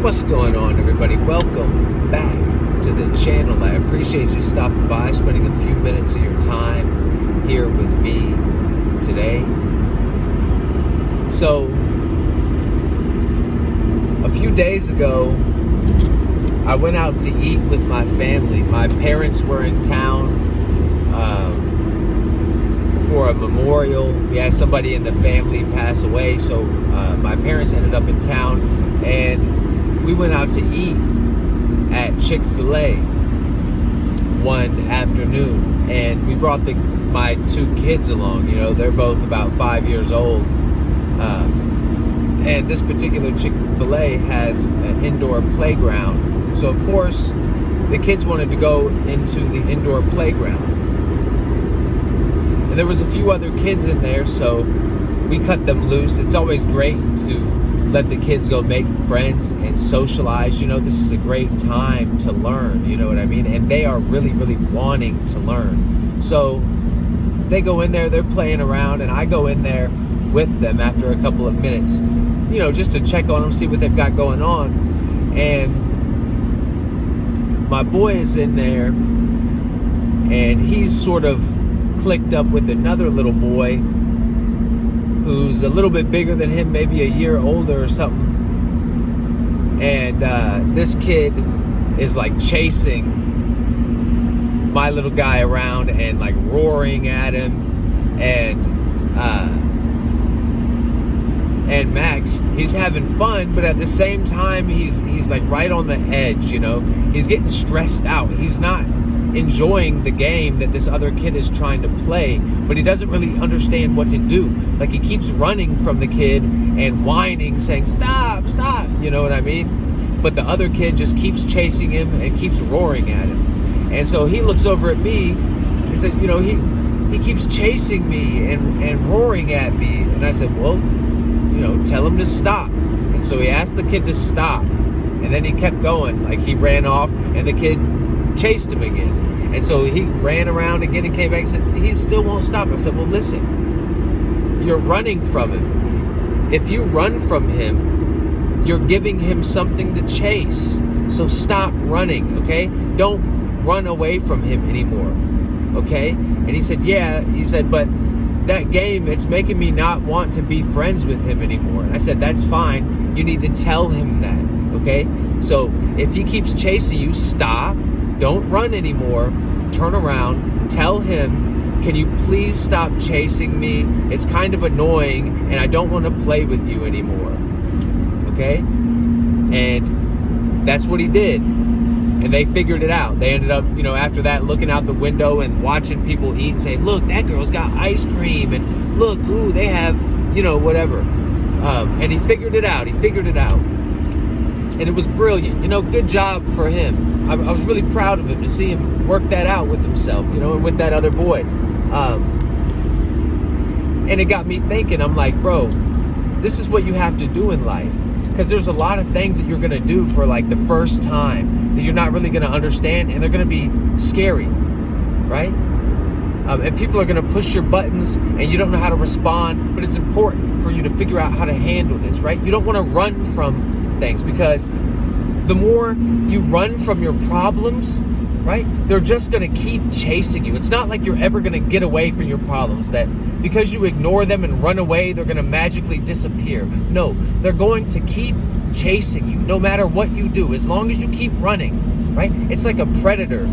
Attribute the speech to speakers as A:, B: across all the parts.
A: What's going on, everybody? Welcome back to the channel. I appreciate you stopping by, spending a few minutes of your time here with me today. So, a few days ago, I went out to eat with my family. My parents were in town for a memorial. We had somebody in the family pass away, so my parents ended up in town, and we went out to eat at Chick-fil-A one afternoon, and we brought my two kids along. You know, they're both about 5 years old, and this particular Chick-fil-A has an indoor playground. So of course, the kids wanted to go into the indoor playground, and there was a few other kids in there, so we cut them loose. It's always great to let the kids go make friends and socialize. You know, this is a great time to learn, you know what I mean? And they are really, really wanting to learn. So they go in there, they're playing around, and I go in there with them after a couple of minutes, you know, just to check on them, see what they've got going on. And my boy is in there, and he's sort of clicked up with another little boy who's a little bit bigger than him, maybe a year older or something. And this kid is like chasing my little guy around and like roaring at him. And Max, he's having fun, but at the same time, he's like right on the edge, you know? He's getting stressed out. He's not enjoying the game that this other kid is trying to play, but he doesn't really understand what to do. Like, he keeps running from the kid and whining, saying, stop, you know what I mean? But the other kid just keeps chasing him and keeps roaring at him. And so he looks over at me and says, you know, he keeps chasing me and roaring at me. And I said, well, you know, tell him to stop. And so he asked the kid to stop, and then he kept going. Like, he ran off, and the kid chased him again. And so he ran around again and came back and said, he still won't stop. I said, well, listen, you're running from him. If you run from him, you're giving him something to chase. So stop running, okay? Don't run away from him anymore, okay? And he said, yeah. He said, but that game, it's making me not want to be friends with him anymore. And I said, that's fine. You need to tell him that, okay? So if he keeps chasing you, stop. Don't run anymore. Turn around. Tell him, can you please stop chasing me? It's kind of annoying, and I don't want to play with you anymore. Okay? And that's what he did. And they figured it out. They ended up, you know, after that, looking out the window and watching people eat and say, look, that girl's got ice cream. And look, ooh, they have, you know, whatever. And he figured it out. And it was brilliant. You know, good job for him. I was really proud of him to see him work that out with himself, you know, and with that other boy. And it got me thinking. I'm like, bro, this is what you have to do in life. Because there's a lot of things that you're going to do for like the first time that you're not really going to understand, and they're going to be scary, right? And people are going to push your buttons, and you don't know how to respond, but it's important for you to figure out how to handle this, right? You don't want to run from things, because the more you run from your problems, right, they're just going to keep chasing you. It's not like you're ever going to get away from your problems, that because you ignore them and run away, they're going to magically disappear. No, they're going to keep chasing you no matter what you do, as long as you keep running, right? It's like a predator,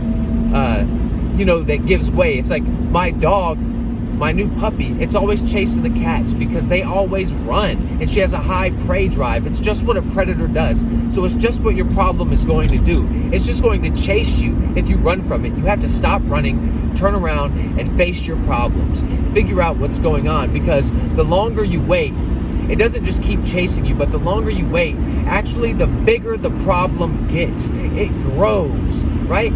A: you know, that gives way. It's like my dog, my new puppy, it's always chasing the cats because they always run, and she has a high prey drive. It's just what a predator does. So it's just what your problem is going to do. It's just going to chase you if you run from it. You have to stop running, turn around, and face your problems. Figure out what's going on, because the longer you wait, it doesn't just keep chasing you, but the longer you wait, actually the bigger the problem gets. It grows, right?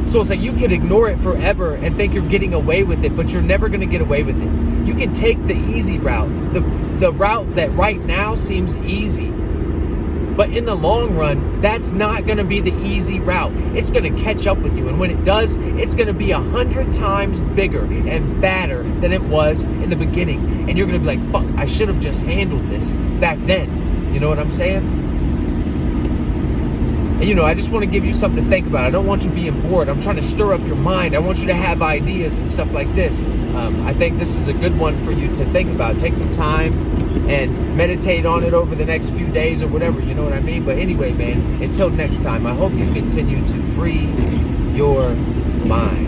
A: So it's like you could ignore it forever and think you're getting away with it, but you're never going to get away with it. You can take the easy route, the route that right now seems easy. But in the long run, that's not going to be the easy route. It's going to catch up with you. And when it does, it's going to be 100 times bigger and badder than it was in the beginning. And you're going to be like, fuck, I should have just handled this back then. You know what I'm saying? And, I just want to give you something to think about. I don't want you being bored. I'm trying to stir up your mind. I want you to have ideas and stuff like this. I think this is a good one for you to think about. Take some time and meditate on it over the next few days or whatever, you know what I mean? But anyway, man, until next time, I hope you continue to free your mind.